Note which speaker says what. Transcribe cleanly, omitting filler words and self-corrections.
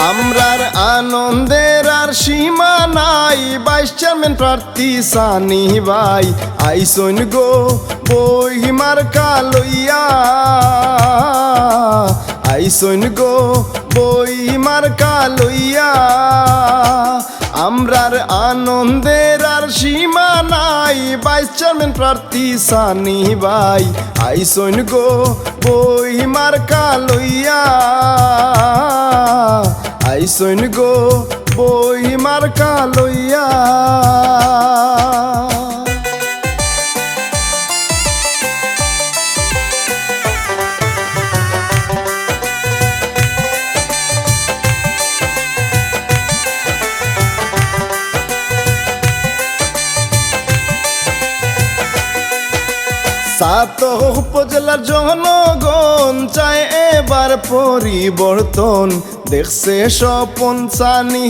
Speaker 1: আমরার আনন্দের আর সীমা নাই, ভাইস চেয়ারম্যান প্রার্থী সানি ভাই আইসইন গো বই মার্কা লইয়া, আইসইন গো বই মার্কা লইয়া। আমরার আনন্দের আর সীমা নাই, ভাইস চেয়ারম্যান প্রার্থী সানি ভাই আইসইন গো বই মার্কা লইয়া, আইসইন গো বই মার্কা লইয়া। সাত উপজেলার জনগণ চায় এবার পরিবর্তন, দেখছে স্বপন সানি